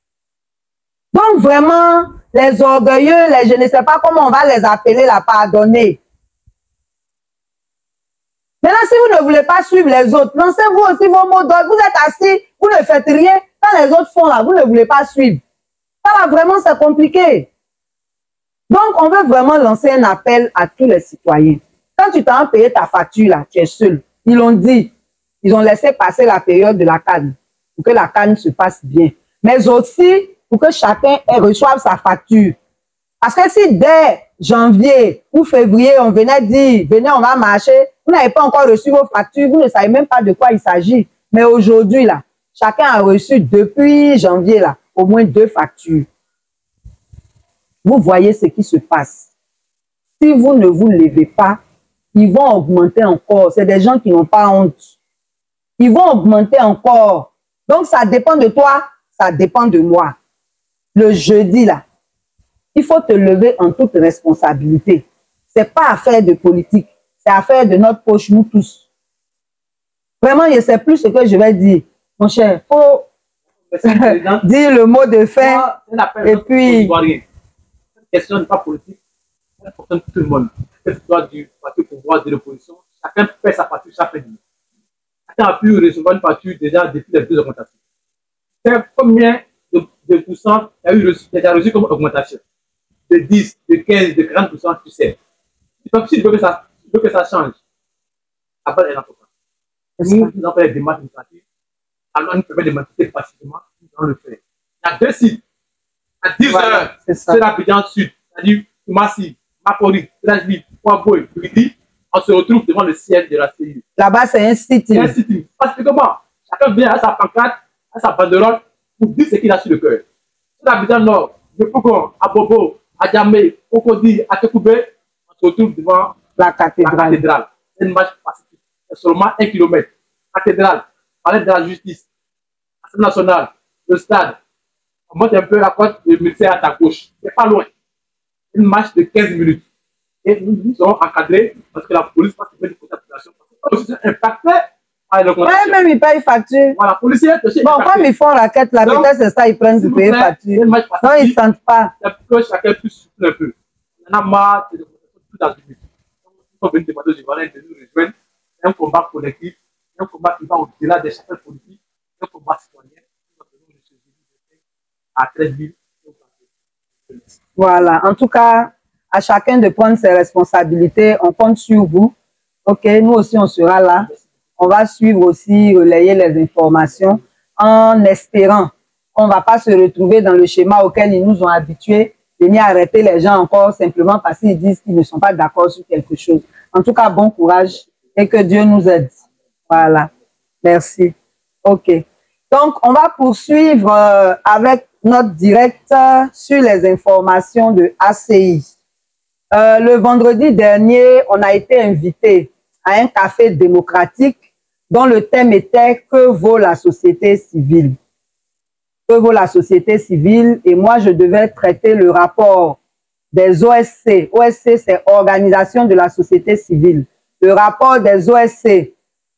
Donc vraiment, les orgueilleux, je ne sais pas comment on va les appeler, la pardonner. Maintenant, si vous ne voulez pas suivre les autres, lancez-vous aussi vos mots d'ordre. Vous êtes assis, vous ne faites rien. Quand les autres font là, vous ne voulez pas suivre. Ça là, vraiment, c'est compliqué. Donc, on veut vraiment lancer un appel à tous les citoyens. Quand tu t'as payé ta facture, là, tu es seul. Ils l'ont dit. Ils ont laissé passer la période de la CAN pour que la CAN se passe bien. Mais aussi pour que chacun reçoive sa facture. Parce que si dès janvier ou février, on venait dire, venez, on va marcher, vous n'avez pas encore reçu vos factures, vous ne savez même pas de quoi il s'agit. Mais aujourd'hui, là, chacun a reçu depuis janvier, là, au moins 2 factures. Vous voyez ce qui se passe. Si vous ne vous levez pas, ils vont augmenter encore. C'est des gens qui n'ont pas honte. Ils vont augmenter encore. Donc, ça dépend de toi, ça dépend de moi. Le jeudi, là, il faut te lever en toute responsabilité. Ce n'est pas affaire de politique, c'est affaire de notre poche, nous tous. Vraiment, je ne sais plus ce que je vais dire. Mon cher, il faut dire le mot de fin. Et puis... Cette question n'est pas politique, elle concerne tout le monde. Que ce soit du parti au pouvoir, de l'opposition, chacun fait sa facture chaque année. Chacun a pu recevoir une facture déjà depuis les 2 augmentations. C'est combien de pourcents il y a eu déjà reçu comme augmentation? De 10, de 15, de 40%, tu sais. Donc, si tu veux que ça change, la balle est en tout cas. Nous avons fait des démarches administratives. Alors, nous permet de manifester facilement, nous allons le faire. Il y a 2 sites. À 10 heures, c'est l'Abidjan Sud, c'est-à-dire Massi, Mapori, Trajli, Pouaboy, Bridi. On se retrouve devant le siège de la CIU. Là-bas, c'est un site. C'est un site. Parce que comment? Chacun vient à sa pancarte, à sa banderole, pour dire ce qu'il a sur le cœur. C'est l'Abidjan Nord, de Pougon, à Bobo, à Djamé, Okodi, à Tekoubé, on se retrouve devant la cathédrale. C'est une marche pacifique. C'est seulement 1 kilomètre. Cathédrale, palais de la justice, Assemblée nationale, le stade. On monte un peu la côte de ministère à ta gauche. C'est pas loin. Une marche de 15 minutes. Et nous serons encadrés parce que la police passe du côté de la population. Parce que c'est impacté par l'augmentation. Ouais, même ils payent facture. Voilà, policiers aussi. Bon, comme ils font la quête, là, peut-être c'est ça, ils prennent du payer facture. Non, ils ne sentent pas. C'est pour que chacun puisse souffler un peu. On en a marre de l'augmentation tout à l'heure. Il faut venir demander aux Ivoiriens de nous rejoindre. C'est un combat collectif. C'est un combat qui va au-delà des chapelles politiques. C'est un combat citoyen. À 13 000. Voilà. En tout cas, à chacun de prendre ses responsabilités. On compte sur vous. OK, nous aussi, on sera là. On va suivre aussi, relayer les informations en espérant qu'on ne va pas se retrouver dans le schéma auquel ils nous ont habitués, venir arrêter les gens encore simplement parce qu'ils disent qu'ils ne sont pas d'accord sur quelque chose. En tout cas, bon courage et que Dieu nous aide. Voilà. Merci. OK. Donc, on va poursuivre avec notre direct sur les informations de ACI. Le vendredi dernier, on a été invité à un café démocratique dont le thème était « Que vaut la société civile ?» Que vaut la société civile? Et moi, je devais traiter le rapport des OSC. OSC, c'est Organisation de la société civile. Le rapport des OSC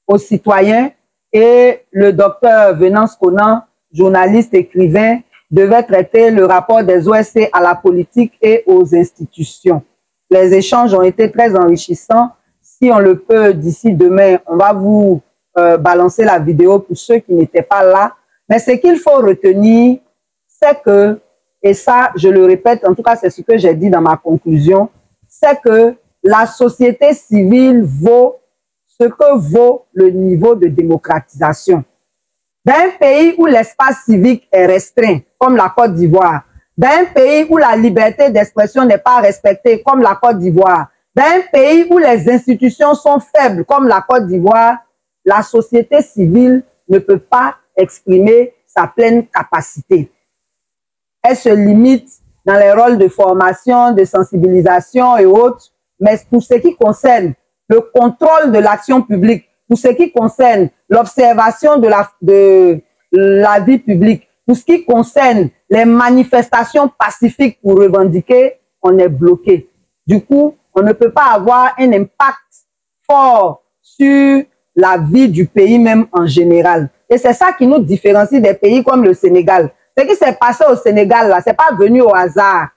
aux citoyens et le docteur Venance Conan, journaliste, écrivain, devait traiter le rapport des OSC à la politique et aux institutions. Les échanges ont été très enrichissants. Si on le peut, d'ici demain, on va vous balancer la vidéo pour ceux qui n'étaient pas là. Mais ce qu'il faut retenir, c'est que, et ça, je le répète, en tout cas, c'est ce que j'ai dit dans ma conclusion, c'est que la société civile vaut ce que vaut le niveau de démocratisation. Dans un pays où l'espace civique est restreint, comme la Côte d'Ivoire, dans un pays où la liberté d'expression n'est pas respectée, comme la Côte d'Ivoire, dans un pays où les institutions sont faibles, comme la Côte d'Ivoire, la société civile ne peut pas exprimer sa pleine capacité. Elle se limite dans les rôles de formation, de sensibilisation et autres, mais pour ce qui concerne le contrôle de l'action publique, pour ce qui concerne l'observation de la vie publique, pour ce qui concerne les manifestations pacifiques pour revendiquer, on est bloqué. Du coup, on ne peut pas avoir un impact fort sur la vie du pays même en général. Et c'est ça qui nous différencie des pays comme le Sénégal. Ce qui s'est passé au Sénégal, là, ce n'est pas venu au hasard.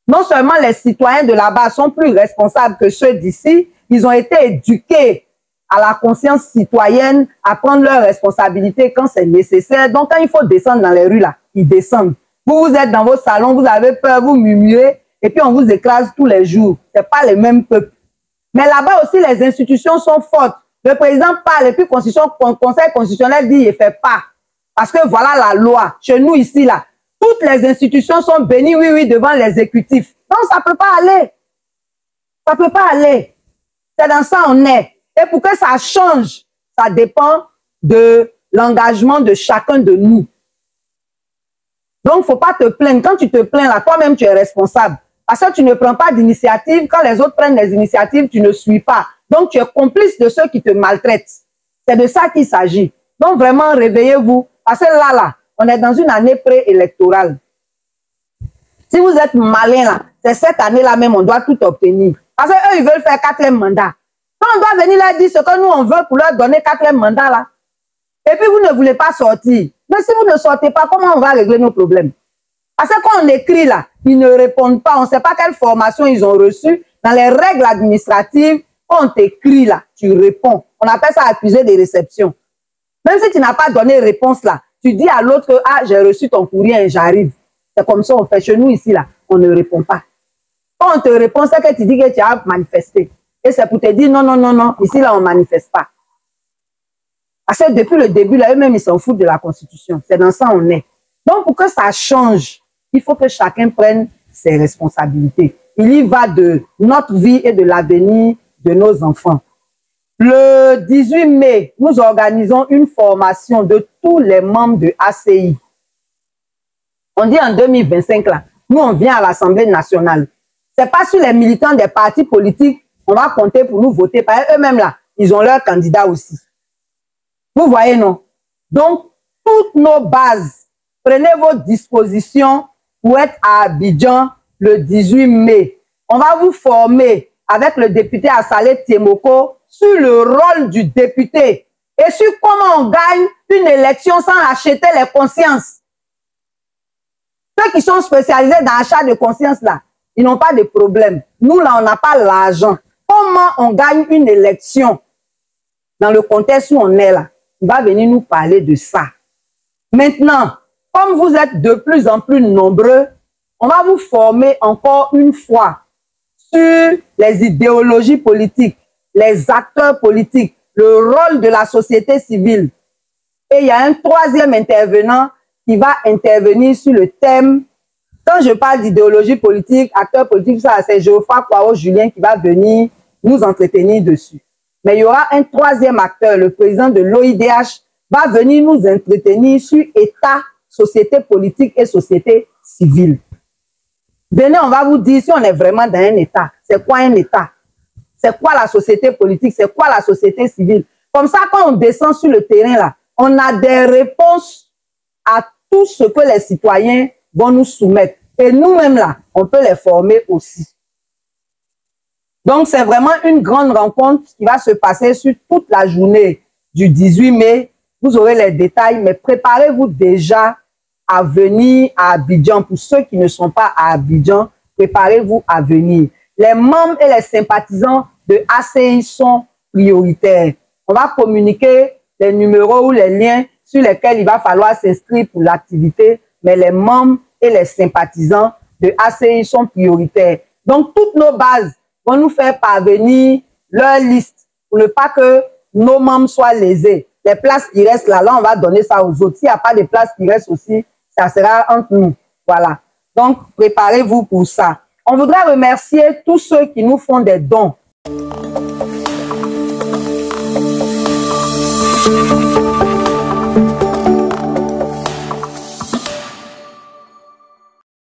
Non seulement les citoyens de là-bas sont plus responsables que ceux d'ici, ils ont été éduqués à la conscience citoyenne, à prendre leurs responsabilités quand c'est nécessaire. Donc, quand il faut descendre dans les rues, là, ils descendent. Vous êtes dans vos salons, vous avez peur, vous murmurez, et puis on vous écrase tous les jours. Ce n'est pas les mêmes peuples. Mais là-bas aussi, les institutions sont fortes. Le président parle, et puis le Conseil constitutionnel dit, il ne fait pas. Parce que voilà la loi. Chez nous, ici, là, toutes les institutions sont bénies, oui, oui, devant l'exécutif. Donc, ça ne peut pas aller. Ça ne peut pas aller. C'est dans ça on est. Et pour que ça change, ça dépend de l'engagement de chacun de nous. Donc, il ne faut pas te plaindre. Quand tu te plains, là, toi-même, tu es responsable. Parce que tu ne prends pas d'initiative. Quand les autres prennent des initiatives, tu ne suis pas. Donc, tu es complice de ceux qui te maltraitent. C'est de ça qu'il s'agit. Donc, vraiment, réveillez-vous. Parce que là, on est dans une année préélectorale. Si vous êtes malin, là, c'est cette année-là même, on doit tout obtenir. Parce qu'eux, ils veulent faire 4e mandat. Quand on doit venir leur dire ce que nous, on veut pour leur donner 4e mandat, là. Et puis, vous ne voulez pas sortir. Mais si vous ne sortez pas, comment on va régler nos problèmes? Parce que quand on écrit, là, ils ne répondent pas. On ne sait pas quelle formation ils ont reçue. Dans les règles administratives, quand on t'écrit, là, tu réponds. On appelle ça accusé de réception. Même si tu n'as pas donné réponse, là, tu dis à l'autre que ah, j'ai reçu ton courrier et j'arrive. C'est comme ça on fait. Chez nous, ici, là, on ne répond pas. Quand on te répond, c'est que tu dis que tu as manifesté. Et c'est pour te dire non, non, non, non, ici, là, on ne manifeste pas. Parce que depuis le début, là, eux-mêmes, ils s'en foutent de la Constitution. C'est dans ça on est. Donc, pour que ça change, il faut que chacun prenne ses responsabilités. Il y va de notre vie et de l'avenir de nos enfants. Le 18 mai, nous organisons une formation de tous les membres de ACI. On dit en 2025, là, nous, on vient à l'Assemblée nationale. Ce n'est pas sur les militants des partis politiques, on va compter pour nous voter. Parce qu'eux-mêmes, là, ils ont leurs candidats aussi. Vous voyez, non? Donc, toutes nos bases, prenez vos dispositions pour être à Abidjan le 18 mai. On va vous former avec le député Assalé Tiemoko sur le rôle du député et sur comment on gagne une élection sans acheter les consciences. Ceux qui sont spécialisés dans l'achat de conscience, là, ils n'ont pas de problème. Nous, là, on n'a pas l'argent. Comment on gagne une élection dans le contexte où on est là? Il va venir nous parler de ça. Maintenant, comme vous êtes de plus en plus nombreux, on va vous former encore une fois sur les idéologies politiques, les acteurs politiques, le rôle de la société civile. Et il y a un troisième intervenant qui va intervenir sur le thème. Quand je parle d'idéologie politique, acteurs politiques, ça, c'est Geoffroy Kwao Julien qui va venir nous entretenir dessus. Mais il y aura un troisième acteur, le président de l'OIDH, va venir nous entretenir sur État, société politique et société civile. Venez, on va vous dire si on est vraiment dans un État. C'est quoi un État? C'est quoi la société politique? C'est quoi la société civile? Comme ça, quand on descend sur le terrain, là, on a des réponses à tout ce que les citoyens vont nous soumettre. Et nous-mêmes, là, on peut les former aussi. Donc, c'est vraiment une grande rencontre qui va se passer sur toute la journée du 18 mai. Vous aurez les détails, mais préparez-vous déjà à venir à Abidjan. Pour ceux qui ne sont pas à Abidjan, préparez-vous à venir. Les membres et les sympathisants de ACI sont prioritaires. On va communiquer les numéros ou les liens sur lesquels il va falloir s'inscrire pour l'activité, mais les membres et les sympathisants de ACI sont prioritaires. Donc, toutes nos bases vont nous faire parvenir leur liste pour ne pas que nos membres soient lésés. Les places qui restent là, on va donner ça aux autres. S'il n'y a pas de places qui restent aussi, ça sera entre nous. Voilà. Donc, préparez-vous pour ça. On voudrait remercier tous ceux qui nous font des dons.